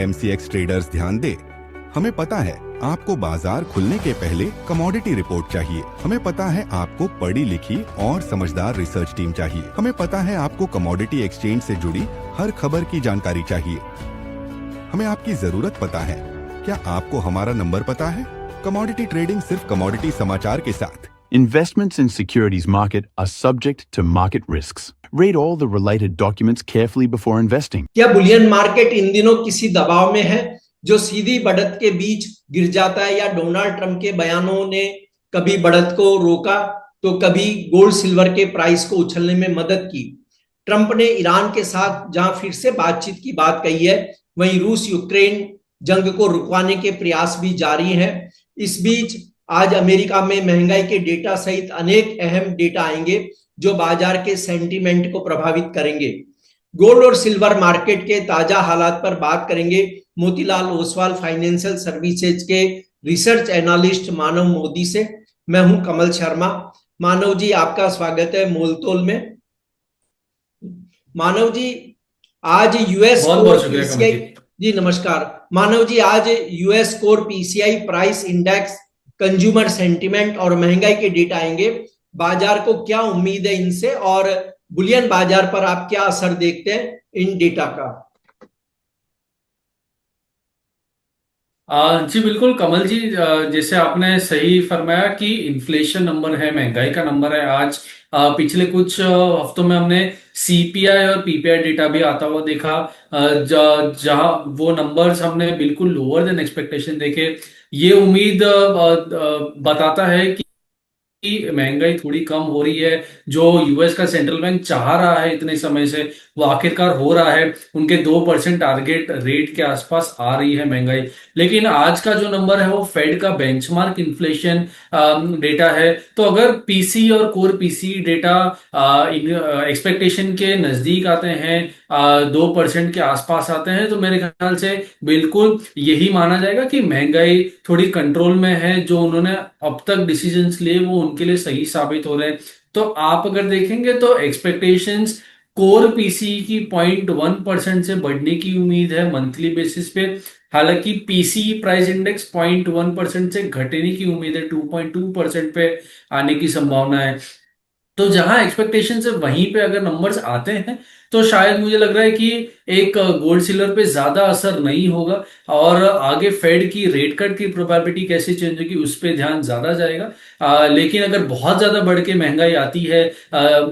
MCX traders ध्यान दे। हमें पता है आपको बाजार खुलने के पहले कमोडिटी रिपोर्ट चाहिए। हमें पता है आपको पढ़ी लिखी और समझदार रिसर्च टीम चाहिए। हमें पता है आपको कमोडिटी एक्सचेंज से जुड़ी हर खबर की जानकारी चाहिए। हमें आपकी जरूरत पता है। क्या आपको हमारा नंबर पता है? कमोडिटी ट्रेडिंग सिर्फ कमोडिटी समाचार के साथ। Investments in securities market are subject to market risks. Read all the related documents carefully before investing. क्या बुलियन मार्केट इन दिनों किसी दबाव में है जो सीधी बढ़त के बीच गिर जाता है, या डोनाल्ड ट्रंप के बयानों ने कभी बढ़त को रोका तो कभी गोल्ड सिल्वर के प्राइस को उछलने में मदद की? ट्रंप ने ईरान के साथ जहां फिर से बातचीत की बात कही है, वहीं रूस यूक्रेन जंग को रुकवाने के प्रयास भी जारी हैं। इस बीच आज अमेरिका में महंगाई के डेटा सहित अनेक अहम डेटा आएंगे जो बाजार के सेंटीमेंट को प्रभावित करेंगे। गोल्ड और सिल्वर मार्केट के ताजा हालात पर बात करेंगे मोतीलाल ओसवाल फाइनेंशियल सर्विसेज के रिसर्च एनालिस्ट मानव मोदी से। मैं हूं कमल शर्मा। मानव जी, आपका स्वागत है मोलतोल में। मानव जी, आज यूएस कोर पीसीआई जी नमस्कार। मानव जी, आज US core PCI price index, consumer sentiment और महंगाई के डेटा आएंगे। बाजार को क्या उम्मीद है इनसे, और बुलियन बाजार पर आप क्या असर देखते हैं इन डेटा का? जी बिल्कुल कमल जी, जैसे आपने सही फरमाया कि इन्फ्लेशन नंबर है, महंगाई का नंबर है आज। पिछले कुछ हफ्तों में हमने सीपीआई और पीपीआई डेटा भी आता हुआ देखा, जहां वो नंबर्स हमने बिल्कुल लोअर देन एक्सपेक्टेशन देखे। ये उम्मीद बताता है कि महंगाई थोड़ी कम हो रही है। जो यूएस का सेंट्रल बैंक चाह रहा है इतने समय से, वो आखिरकार हो रहा है। उनके 2% टारगेट रेट के आसपास आ रही है महंगाई। लेकिन आज का जो नंबर है वो फेड का बेंचमार्क इन्फ्लेशन डेटा है। तो अगर पीसी और कोर पीसी डेटा एक्सपेक्टेशन के नजदीक आते हैं, 2% के आसपास आते हैं, तो मेरे ख्याल से बिल्कुल यही माना जाएगा कि महंगाई थोड़ी कंट्रोल में है। जो उन्होंने अब तक डिसीजंस लिए वो उनके लिए सही साबित हो रहे हैं। तो आप अगर देखेंगे तो एक्सपेक्टेशंस कोर पीसी की 0.1% से बढ़ने की उम्मीद है मंथली बेसिस पे। हालांकि पीसी प्राइस इंडेक्स 0.1% से घटने की उम्मीद है, 2.2% पे आने की संभावना है। तो जहां एक्सपेक्टेशन है वहीं पे अगर नंबर्स आते हैं तो शायद मुझे लग रहा है कि एक गोल्ड सिल्वर पे ज्यादा असर नहीं होगा, और आगे फेड की रेट कट की प्रोबेबिलिटी कैसे चेंज होगी उस पर ध्यान ज्यादा जाएगा। लेकिन अगर बहुत ज्यादा बढ़ के महंगाई आती है,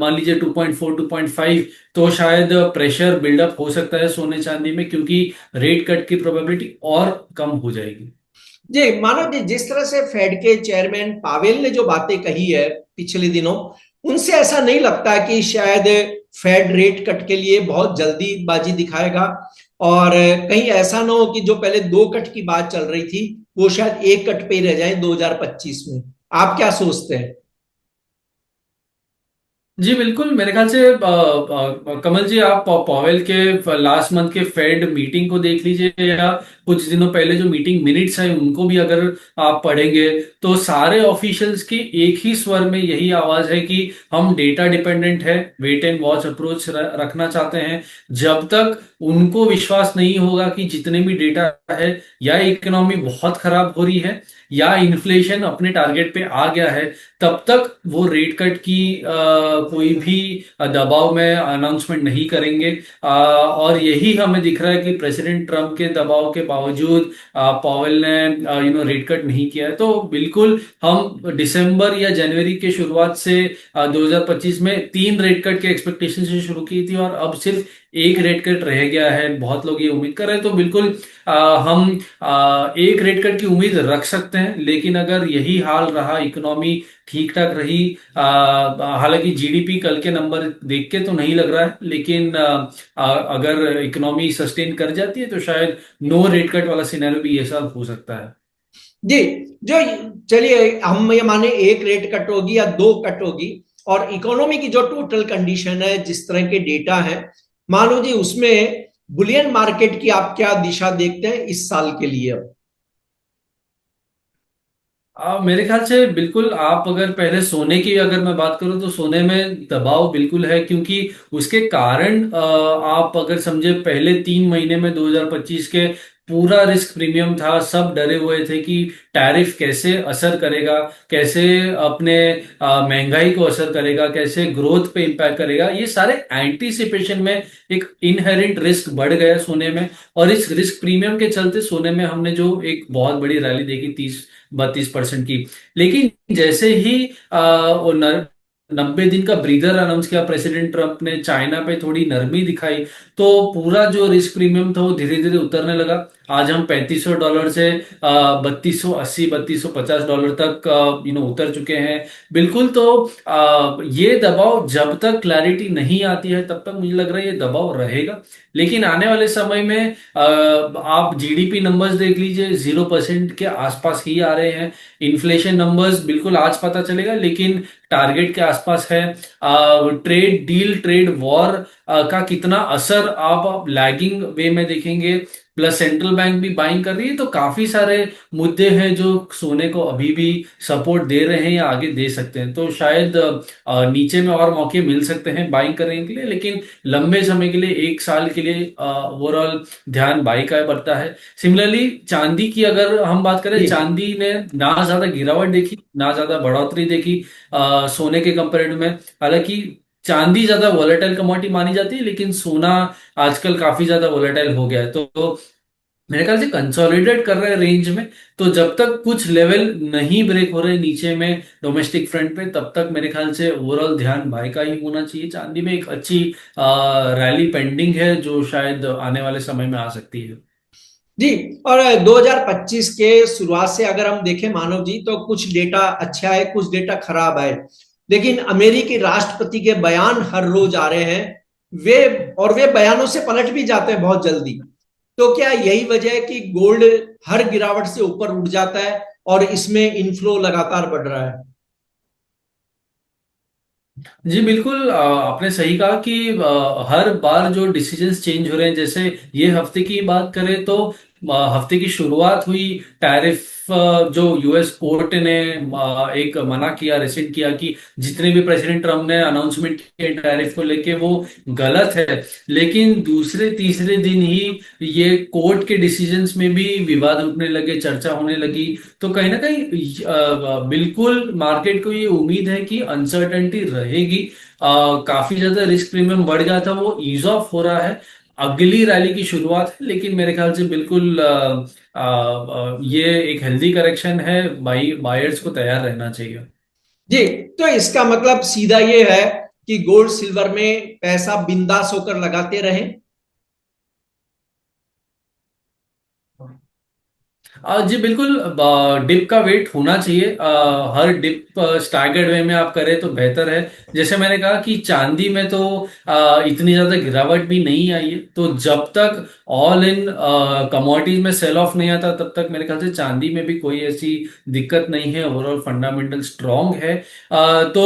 मान लीजिए 2.4 2.5, तो शायद प्रेशर बिल्डअप हो सकता है सोने चांदी में, क्योंकि रेट कट की प्रोबेबिलिटी और कम हो जाएगी। जी मानव जी, जिस तरह से फेड के चेयरमैन पावेल ने जो बातें कही है पिछले दिनों, उनसे ऐसा नहीं लगता कि शायद फेड रेट कट के लिए बहुत जल्दीबाजी दिखाएगा, और कहीं ऐसा ना हो कि जो पहले 2 कट की बात चल रही थी वो शायद 1 कट पे रह जाए 2025 में। आप क्या सोचते हैं? जी बिल्कुल, मेरे ख्याल से कमल जी, आप पॉवेल के लास्ट मंथ के फेड मीटिंग को देख लीजिए, या कुछ दिनों पहले जो मीटिंग मिनट्स है उनको भी अगर आप पढ़ेंगे तो सारे ऑफिशियल्स की एक ही स्वर में यही आवाज है कि हम डेटा डिपेंडेंट है, वेट एंड वॉच अप्रोच रखना चाहते हैं। जब तक उनको विश्वास नहीं होगा कि जितने भी डेटा है, या इकोनॉमी बहुत खराब हो रही है या इन्फ्लेशन अपने टारगेट पे आ गया है, तब तक वो रेट कट की कोई भी दबाव में अनाउंसमेंट नहीं करेंगे। और यही हमें दिख रहा है कि प्रेसिडेंट ट्रंप के दबाव के बावजूद पॉवेल ने रेट कट नहीं किया है। तो बिल्कुल हम दिसंबर या जनवरी के शुरुआत से 2025 में 3 रेट कट के एक्सपेक्टेशन से शुरू की थी, और अब सिर्फ 1 रेट कट रह गया है। बहुत लोग ये उम्मीद कर रहे हैं, तो बिल्कुल हम 1 रेट कट की उम्मीद रख सकते हैं। लेकिन अगर यही हाल रहा, इकोनॉमी ठीक ठाक रही, हालांकि जीडीपी कल के नंबर देख के तो नहीं लग रहा है, लेकिन अगर इकोनॉमी सस्टेन कर जाती है तो शायद नो रेट कट वाला सिनेरियो भी ये साल हो सकता है। जी, जो चलिए हम ये माने 1 रेट कट होगी या 2 कट होगी, और इकोनॉमी की जो टोटल कंडीशन है, जिस तरह के डेटा है, मानो जी उसमें बुलियन मार्केट की आप क्या दिशा देखते हैं इस साल के लिए? मेरे ख्याल से बिल्कुल, आप अगर पहले सोने की अगर मैं बात करूं तो सोने में दबाव बिल्कुल है, क्योंकि उसके कारण आप अगर समझे पहले 3 महीने में 2025 के पूरा रिस्क प्रीमियम था, सब डरे हुए थे कि टैरिफ कैसे असर करेगा, कैसे अपने महंगाई को असर करेगा, कैसे ग्रोथ पे इम्पैक्ट करेगा। ये सारे एंटीसिपेशन में एक इनहेरेंट रिस्क बढ़ गया सोने में, और इस रिस्क प्रीमियम के चलते सोने में हमने जो एक बहुत बड़ी रैली देखी 30-32% की। लेकिन जैसे ही वो 90 दिन का ब्रीदर अनाउंस किया प्रेसिडेंट ट्रंप ने, चाइना पे थोड़ी नरमी दिखाई, तो पूरा जो रिस्क प्रीमियम था वो धीरे धीरे उतरने लगा। आज हम $3500 से $3280 $3250 तक उतर चुके हैं। बिल्कुल। तो ये दबाव जब तक क्लैरिटी नहीं आती है तब तक मुझे लग रहा है ये दबाव रहेगा। लेकिन आने वाले समय में आप जीडीपी नंबर्स देख लीजिए, 0% के आसपास ही आ रहे हैं। इन्फ्लेशन नंबर्स बिल्कुल आज पता चलेगा, लेकिन टारगेट के आसपास है। ट्रेड डील, ट्रेड वॉर का कितना असर आप लैगिंग वे में देखेंगे, प्लस सेंट्रल बैंक भी बाइंग कर रही है। तो काफी सारे मुद्दे हैं जो सोने को अभी भी सपोर्ट दे रहे हैं या आगे दे सकते हैं। तो शायद नीचे में और मौके मिल सकते हैं बाइंग करने के लिए, लेकिन लंबे समय के लिए, 1 साल के लिए ओवरऑल ध्यान बाई का बढ़ता है। सिमिलरली चांदी की अगर हम बात करें, जी चांदी ने ना ज्यादा गिरावट देखी ना ज्यादा बढ़ोतरी देखी सोने के कंपेरिटिव में। हालांकि चांदी ज्यादा वोलेटाइल कमोडिटी मानी जाती है, लेकिन सोना आजकल काफी ज्यादा वोलेटाइल हो गया है। तो मेरे ख्याल से कंसोलिडेट कर रहे हैं रेंज में। तो जब तक कुछ लेवल नहीं ब्रेक हो रहे नीचे में डोमेस्टिक फ्रंट पे, तब तक मेरे ख्याल से ओवरऑल ध्यान बाय का ही होना चाहिए। चांदी में एक अच्छी रैली पेंडिंग है जो शायद आने वाले समय में आ सकती है। जी। और 2025 के शुरुआत से अगर हम देखें मानव जी, तो कुछ डेटा अच्छा है, कुछ डेटा खराब है। लेकिन अमेरिकी राष्ट्रपति के बयान हर रोज आ रहे हैं, वे बयानों से पलट भी जाते हैं बहुत जल्दी। तो क्या यही वजह है कि गोल्ड हर गिरावट से ऊपर उठ जाता है और इसमें इनफ्लो लगातार बढ़ रहा है? जी बिल्कुल। आपने सही कहा कि हर बार जो डिसीजंस चेंज हो रहे हैं, जैसे ये हफ्ते की बात करें तो हफ्ते की शुरुआत हुई टैरिफ, जो यूएस कोर्ट ने एक मना किया, रेसिड किया कि जितने भी प्रेसिडेंट ट्रम्प ने अनाउंसमेंट किए टैरिफ को लेके वो गलत है। लेकिन दूसरे तीसरे दिन ही ये कोर्ट के डिसीजंस में भी विवाद उठने लगे, चर्चा होने लगी। तो कहीं ना कहीं बिल्कुल मार्केट को ये उम्मीद है कि अनसर्टेनिटी रहेगी। काफी ज्यादा रिस्क प्रीमियम बढ़ गया था, वो ईज ऑफ हो रहा है। अगली रैली की शुरुआत है, लेकिन मेरे ख्याल से बिल्कुल ये एक हेल्दी करेक्शन है। बायर्स को तैयार रहना चाहिए। जी। तो इसका मतलब सीधा ये है कि गोल्ड सिल्वर में पैसा बिंदास होकर लगाते रहें। जी बिल्कुल। डिप का वेट होना चाहिए। हर डिप स्टैगर्ड वे में आप करें तो बेहतर है। जैसे मैंने कहा कि चांदी में तो इतनी ज्यादा गिरावट भी नहीं आई है। तो जब तक ऑल इन कमोडिटीज में सेल ऑफ नहीं आता तब तक मेरे ख्याल से चांदी में भी कोई ऐसी दिक्कत नहीं है। ओवरऑल फंडामेंटल स्ट्रांग है। तो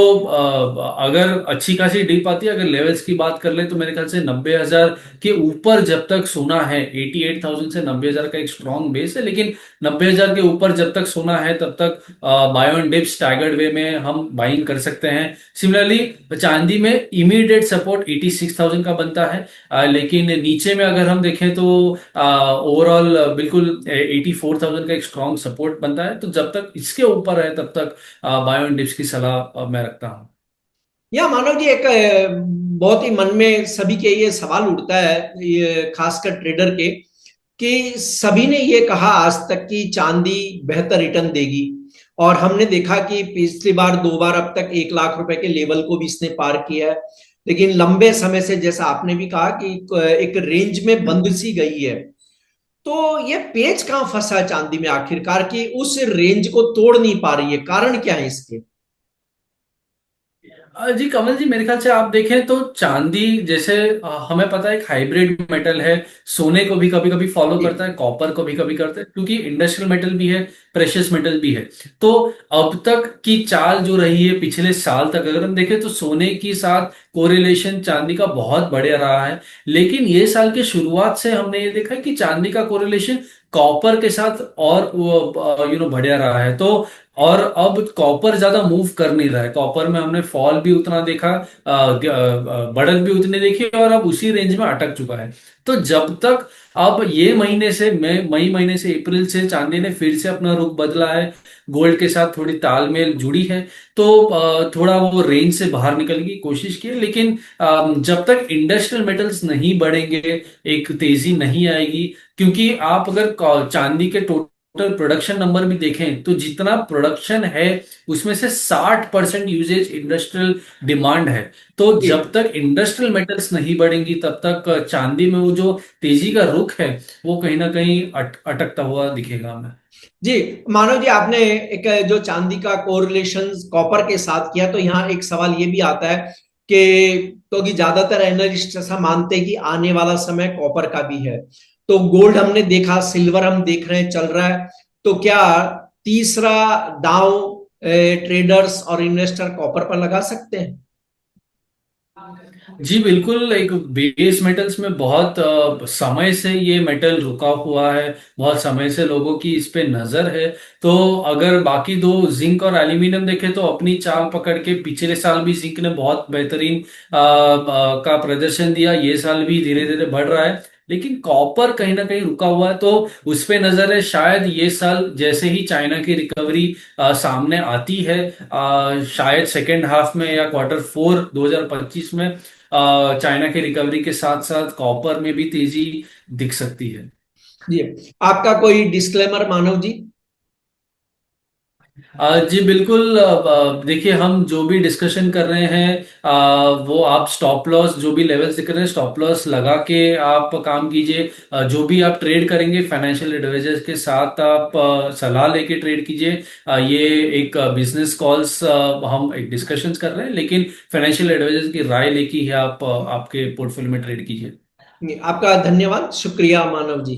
अगर अच्छी खासी डिप आती है, अगर लेवल्स की बात कर ले तो मेरे ख्याल से 90,000 के ऊपर जब तक सोना है, 88,000 से 90,000 का एक स्ट्रांग बेस है। लेकिन 90,000 के ऊपर जब तक सोना है तब तक बाय ऑन डिप स्टैगर्ड वे में हम बाइंग कर सकते हैं। सिमिलरली चांदी में इमीडिएट सपोर्ट 86,000 का बनता है। लेकिन नीचे में अगर हम देखें तो ओवरऑल बिल्कुल 84,000 का एक स्ट्रांग सपोर्ट बनता है। तो जब तक इसके ऊपर है तब तक बाय ऑन डिप्स की सलाह मैं रखता हूं। या मानव जी, एक बहुत ही मन में सभी के ये सवाल उठता है, ये खासकर ट्रेडर के, कि सभी ने ये कहा आज तक कि चांदी बेहतर रिटर्न देगी, और हमने देखा कि पिछली बार 2 बार अब तक 1 लाख रुपए के लेवल को भी इसने पार किया है। लेकिन लंबे समय से, जैसा आपने भी कहा, कि एक रेंज में बंद सी गई है। तो ये पेच कहां फंसा है चांदी में आखिरकार, कि उस रेंज को तोड़ नहीं पा रही है? कारण क्या है इसके? जी कमल जी, मेरे ख्याल से आप देखें तो चांदी जैसे हमें पता है एक हाइब्रिड मेटल है। सोने को भी कभी कभी फॉलो करता है, कॉपर को भी कभी करता है, क्योंकि इंडस्ट्रियल मेटल भी है, प्रेशियस मेटल भी है। तो अब तक की चाल जो रही है पिछले साल तक अगर हम देखें तो सोने के साथ कोरिलेशन चांदी का बहुत बढ़िया रहा है। लेकिन ये साल के शुरुआत से हमने ये देखा कि चांदी का कोरिलेशन कॉपर के साथ और बढ़िया रहा है। तो और अब कॉपर ज्यादा मूव कर नहीं रहा है। कॉपर में हमने फॉल भी उतना देखा, बढ़त भी उतनी देखी, और अब उसी रेंज में अटक चुका है। तो जब तक अब ये महीने से मई महीने से अप्रैल से चांदी ने फिर से अपना रुख बदला है, गोल्ड के साथ थोड़ी तालमेल जुड़ी है, तो थोड़ा वो रेंज से बाहर निकलने की कोशिश की है। लेकिन जब तक इंडस्ट्रियल मेटल्स नहीं बढ़ेंगे, एक तेजी नहीं आएगी, क्योंकि आप अगर चांदी के टोटल प्रोडक्शन नंबर भी देखें तो जितना प्रोडक्शन है उसमें से 60% यूजेज इंडस्ट्रियल डिमांड है। तो जी जब तक इंडस्ट्रियल मेटल्स नहीं बढ़ेंगी तब तक चांदी में वो जो तेजी का रुख है वो कहीं ना कहीं अटकता हुआ दिखेगा हमें। जी, मानव जी, आपने एक जो चांदी का कोरिलेशन कॉपर के साथ किया, तो यहाँ एक सवाल ये भी आता है कि क्योंकि ज्यादातर एनालिस्ट ऐसा मानते हैं कि आने वाला समय कॉपर का भी है, तो गोल्ड हमने देखा, सिल्वर हम देख रहे हैं चल रहा है, तो क्या तीसरा दांव ट्रेडर्स और इन्वेस्टर कॉपर पर लगा सकते हैं? जी बिल्कुल, एक बेस मेटल्स में बहुत समय से ये मेटल रुका हुआ है, बहुत समय से लोगों की इस पे नजर है। तो अगर बाकी दो जिंक और एल्यूमिनियम देखें तो अपनी चाल पकड़ के पिछले साल भी जिंक ने बहुत बेहतरीन का प्रदर्शन दिया, ये साल भी धीरे धीरे बढ़ रहा है। लेकिन कॉपर कहीं ना कहीं रुका हुआ है, तो उस पे नजर है। शायद ये साल जैसे ही चाइना की रिकवरी सामने आती है, शायद सेकेंड हाफ में या Q4 2025 में चाइना की रिकवरी के साथ साथ कॉपर में भी तेजी दिख सकती है। जी, आपका कोई डिस्क्लेमर मानव जी? जी बिल्कुल, देखिए हम जो भी डिस्कशन कर रहे हैं वो आप स्टॉप लॉस जो भी लेवल्स दिख रहे हैं स्टॉप लॉस लगा के आप काम कीजिए। जो भी आप ट्रेड करेंगे फाइनेंशियल एडवाइजर्स के साथ आप सलाह लेके ट्रेड कीजिए। ये एक बिजनेस कॉल्स हम एक डिस्कशंस कर रहे हैं, लेकिन फाइनेंशियल एडवाइजर्स की राय लेके ही आप आपके पोर्टफोलियो में ट्रेड कीजिए। आपका धन्यवाद, शुक्रिया मानव जी।